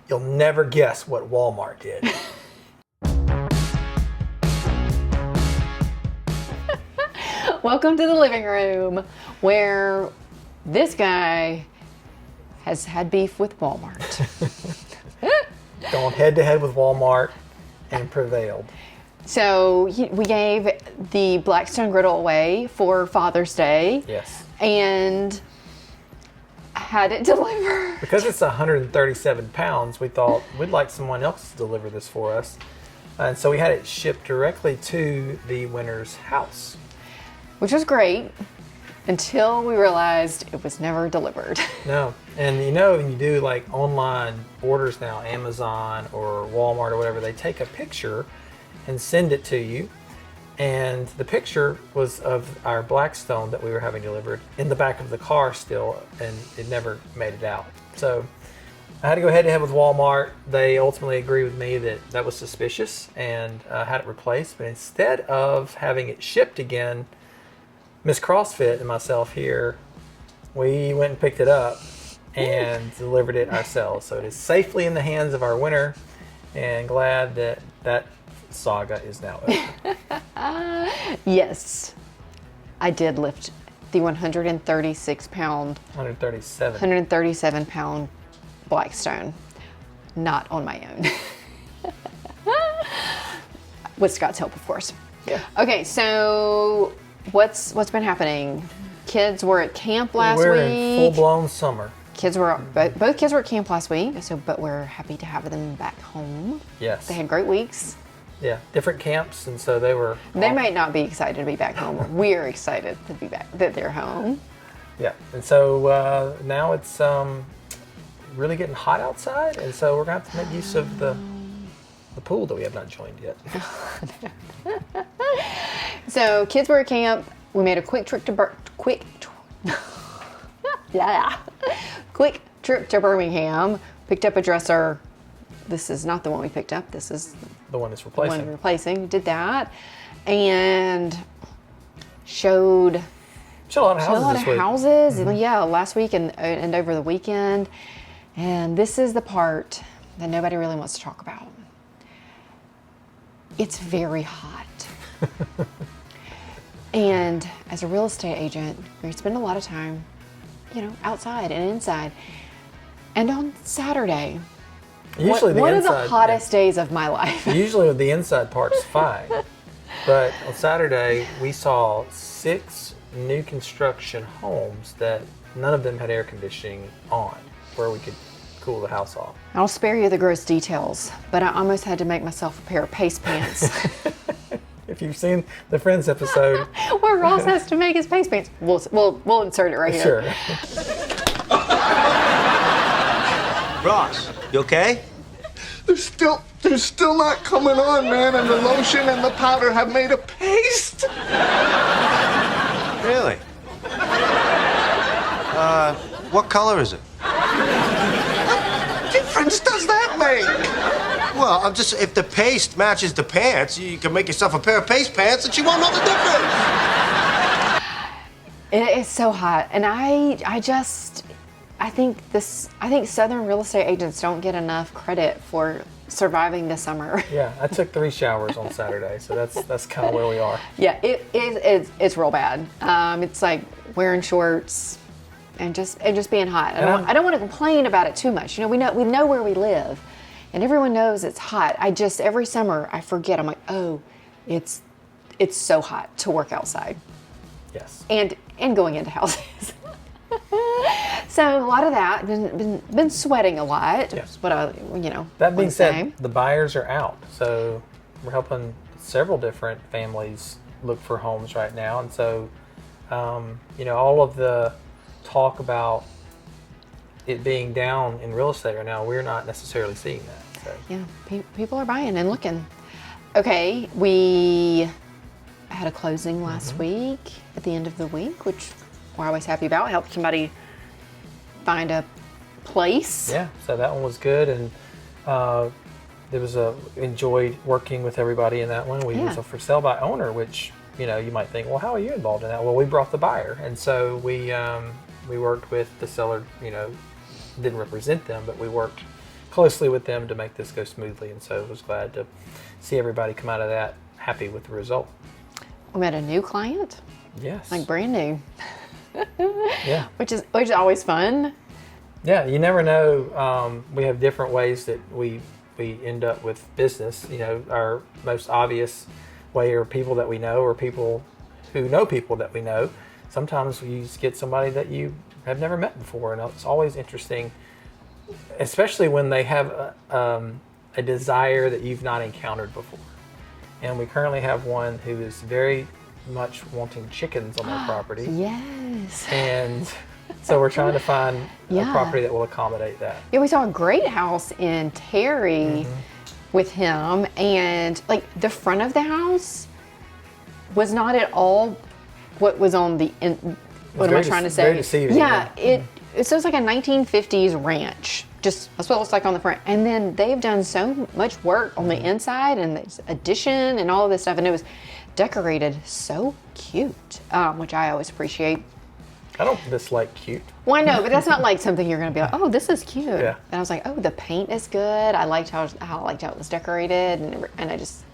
You'll never guess what Walmart did. Welcome to the living room, where this guy has had beef with Walmart. Gone head to head with Walmart and prevailed. So we gave the Blackstone griddle away for Father's Day. Yes. And had it delivered. Because it's 137 pounds, we thought we'd like someone else to deliver this for us. And so we had it shipped directly to the winner's house. Which was great until we realized it was never delivered. No. And you know, when you do like online orders now, Amazon or Walmart or whatever, they take a picture and send it to you. And the picture was of our Blackstone that we were having delivered in the back of the car still, and it never made it out. So I had to go head to head with Walmart. They ultimately agreed with me that that was suspicious and had it replaced. But instead of having it shipped again, Miss CrossFit and myself here, we went and picked it up and delivered it ourselves. So it is safely in the hands of our winner, and glad that that saga is now over. Yes, I did lift the 137 pound Blackstone, not on my own. With Scott's help, of course. Yeah. Okay, so what's been happening? Kids were at camp last week. We're in full-blown summer. Kids were both kids were at camp last week, but we're happy to have them back home. Yes. They had great weeks. Yeah, different camps, and so they were. They might not be excited to be back home. We're excited to be back, that they're home. Yeah, and so now it's really getting hot outside, and so we're gonna have to make use of the pool that we have not joined yet. So kids were at camp. We made a quick trip to Birmingham. Picked up a dresser. This is not the one we picked up. This is The one that's the replacing. one replacing. Did that, and showed a lot of houses a lot this of week. houses. Yeah, last week and over the weekend. And this is the part that nobody really wants to talk about. It's very hot. And as a real estate agent, we spend a lot of time, outside and inside. And on Saturday, Usually one the of the inside, hottest days of my life. Usually the inside part's fine, but on Saturday we saw 6 new construction homes that none of them had air conditioning on, where we could cool the house off. I'll spare you the gross details, but I almost had to make myself a pair of pace pants. If you've seen the Friends episode, Where Ross has to make his pace pants. We'll insert it right here. sure. Ross, you okay? They're still not coming on, man, and the lotion and the powder have made a paste. Really? What color is it? What difference does that make? Well, if the paste matches the pants, you can make yourself a pair of paste pants and you won't know the difference. It is so hot, and I think Southern real estate agents don't get enough credit for surviving the summer. Yeah, I took 3 showers on Saturday, so that's kind of where we are. Yeah, it's real bad. It's like wearing shorts and just being hot. I don't want to complain about it too much. We know where we live, and everyone knows it's hot. Every summer I forget. I'm like, oh, it's so hot to work outside. Yes. And going into houses. So a lot of that, been sweating a lot. Yes. What That being would say. said, the buyers are out, so we're helping several different families look for homes right now, and so all of the talk about it being down in real estate right now, we're not necessarily seeing that. So. Yeah, people are buying and looking. Okay, we had a closing last week at the end of the week, which we're always happy about. Helped somebody find a place. Yeah, so that one was good, and enjoyed working with everybody in that one. We was a for sale by owner, which you might think, well, how are you involved in that? Well, we brought the buyer, and so we worked with the seller. Didn't represent them, but we worked closely with them to make this go smoothly. And so I was glad to see everybody come out of that happy with the result. We met a new client, Yes. like brand new, Yeah. which is always fun. Yeah, you never know. We have different ways that we end up with business. You know, our most obvious way are people that we know or people who know people that we know. Sometimes you just get somebody that you have never met before, and it's always interesting, especially when they have a desire that you've not encountered before. And we currently have one who is very much wanting chickens on their property. Yes. And so we're trying to find a Yeah. property that will accommodate that. Yeah, we saw a great house in Terry with him, and like the front of the house was not at all what was on the what am I very trying to dece- say? very deceiving, Yeah, yeah. it sounds like a 1950s ranch. Just that's what it looks like on the front. And then they've done so much work on the inside and the addition and all of this stuff, and it was decorated so cute, which I always appreciate. I don't dislike cute. Well, I know, but that's not like something you're going to be like, oh, this is cute. Yeah. And I was like, oh, the paint is good. I liked how it was decorated, and I just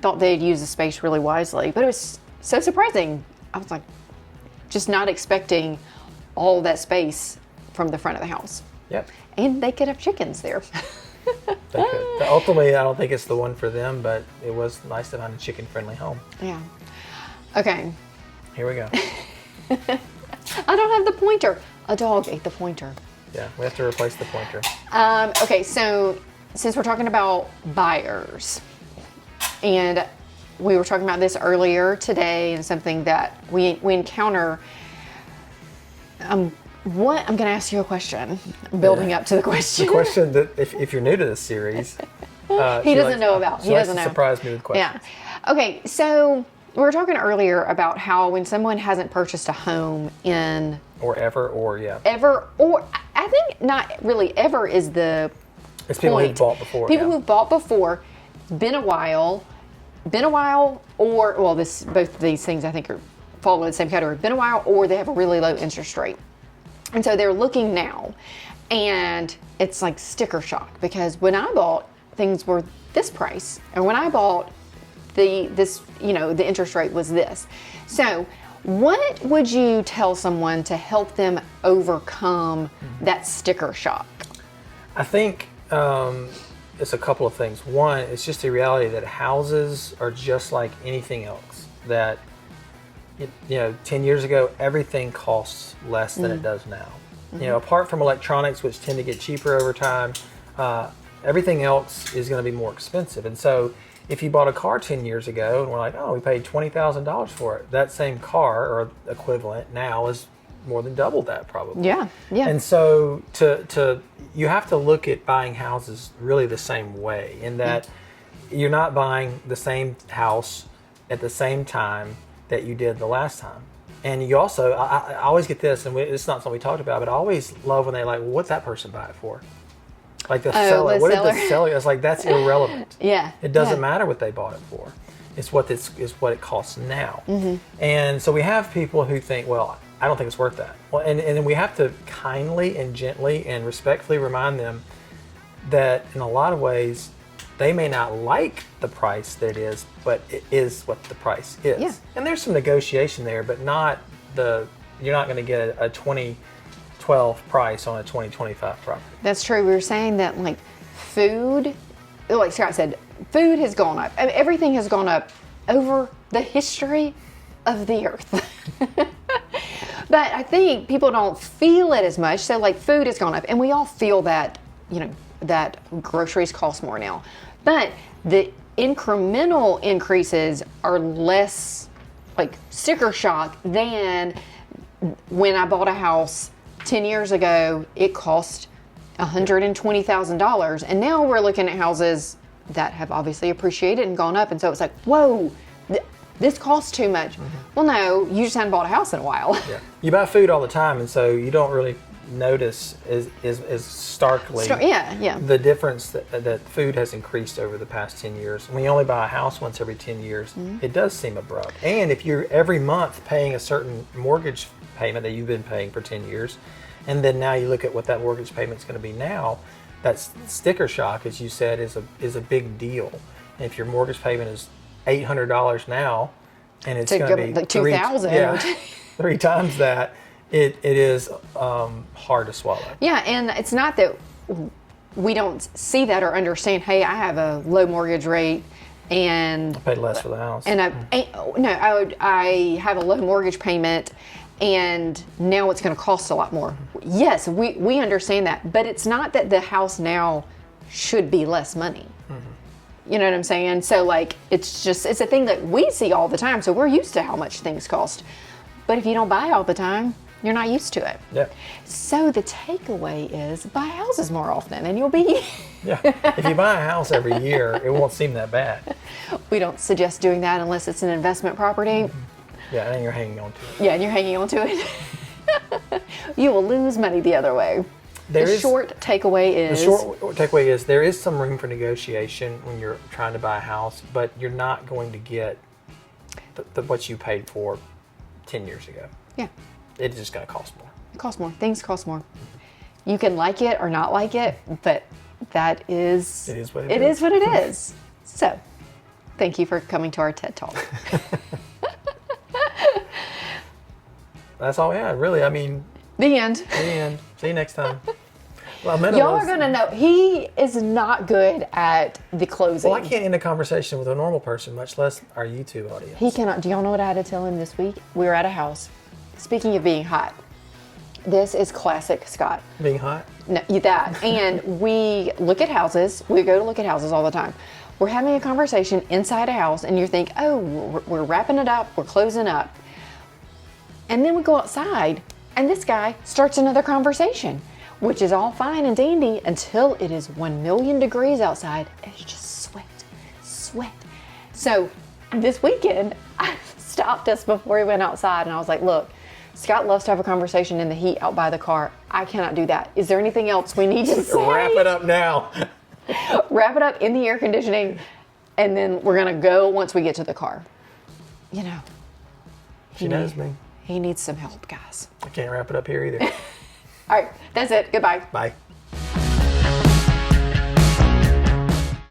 thought they'd use the space really wisely. But it was so surprising. I was like, just not expecting all that space from the front of the house. Yep. And they could have chickens there. They could. Ultimately, I don't think it's the one for them, but it was nice to find a chicken-friendly home. Yeah. Okay. Here we go. I don't have the pointer. A dog ate the pointer. Yeah, we have to replace the pointer. Okay, so since we're talking about buyers, and we were talking about this earlier today, and something that we encounter. I'm going to ask you a question. I'm building up to the question. The question that, if you're new to this series, He doesn't know about. He doesn't know. Surprise me with questions. Yeah. Okay, so we were talking earlier about how when someone hasn't purchased a home in Or ever, or yeah. ever, or I think not really ever is the It's people who've point. bought before. People yeah. who've bought before, been a while, or well, both of these things I think are fall in the same category. Been a while, or they have a really low interest rate, and so they're looking now, and it's like sticker shock because when I bought, things were this price, and when I bought, the interest rate was this. So, what would you tell someone to help them overcome that sticker shock? I think it's a couple of things. One, it's just the reality that houses are just like anything else. That 10 years ago, everything costs less than it does now. Apart from electronics, which tend to get cheaper over time, everything else is going to be more expensive. And so, if you bought a car 10 years ago and we're like, oh, we paid $20,000 for it, that same car or equivalent now is more than double that probably. Yeah. And so you have to look at buying houses really the same way in that you're not buying the same house at the same time that you did the last time. And you also, I always get this, and it's not something we talked about, but I always love when they're like, well, what's that person buy it for? Like the seller, the what seller. did the seller? It's like that's irrelevant. Yeah. It doesn't Yeah. matter what they bought it for. It's what it costs now. Mm-hmm. And so we have people who think, well, I don't think it's worth that. Well, and then we have to kindly and gently and respectfully remind them that in a lot of ways they may not like the price that it is, but it is what the price is. Yeah. And there's some negotiation there, but you're not going to get a 2012 price on a 2025 property. That's true. We were saying that like food, like Scott said, food has gone up. I mean, everything has gone up over the history of the earth. But I think people don't feel it as much. So like food has gone up, and we all feel that, that groceries cost more now. But the incremental increases are less like sticker shock than when I bought a house 10 years ago. It cost $120,000, and now we're looking at houses that have obviously appreciated and gone up, and so it's like, whoa, this costs too much. Well, no, you just hadn't bought a house in a while. Yeah. You buy food all the time, and so you don't really notice as starkly the difference that food has increased over the past 10 years. When you only buy a house once every 10 years, it does seem abrupt. And if you're every month paying a certain mortgage payment that you've been paying for 10 years, and then now you look at what that mortgage payment's going to be now, sticker shock, as you said, is a big deal. And if your mortgage payment is $800 now, and it's going to be like 2,000, three times that, it is hard to swallow. Yeah, and it's not that we don't see that or understand. Hey, I have a low mortgage rate, and I paid less for the house. And I have a low mortgage payment, and now it's going to cost a lot more. Yes, we understand that, but it's not that the house now should be less money. You know what I'm saying? So like, it's a thing that we see all the time. So we're used to how much things cost. But if you don't buy all the time, you're not used to it. Yeah. So the takeaway is buy houses more often, and you'll be. Yeah. If you buy a house every year, it won't seem that bad. We don't suggest doing that unless it's an investment property. Yeah, and you're hanging on to it. Yeah, and you're hanging on to it. You will lose money the other way. The short takeaway is there is some room for negotiation when you're trying to buy a house, but you're not going to get what you paid for 10 years ago. Yeah. It's just going to cost more. It costs more. Things cost more. You can like it or not like it, but that is... It is what it is. What it is. So, thank you for coming to our TED Talk. That's all we had, really. I mean... The end. The end. See you next time. Well, y'all are going to know. He is not good at the closing. Well, I can't end a conversation with a normal person, much less our YouTube audience. He cannot. Do y'all know what I had to tell him this week? We were at a house. Speaking of being hot, this is classic Scott. Being hot? No, that. And we look at houses. We go to look at houses all the time. We're having a conversation inside a house, and you think, oh, we're wrapping it up. We're closing up. And then we go outside, and this guy starts another conversation, which is all fine and dandy until it is 1 million degrees outside, and you just sweat. So this weekend, I stopped us before we went outside, and I was like, look, Scott loves to have a conversation in the heat out by the car. I cannot do that. Is there anything else we need to say? Wrap it up now. Wrap it up in the air conditioning, and then we're going to go once we get to the car. You know. She knows me. He needs some help, guys. I can't wrap it up here either. All right, that's it. Goodbye. Bye.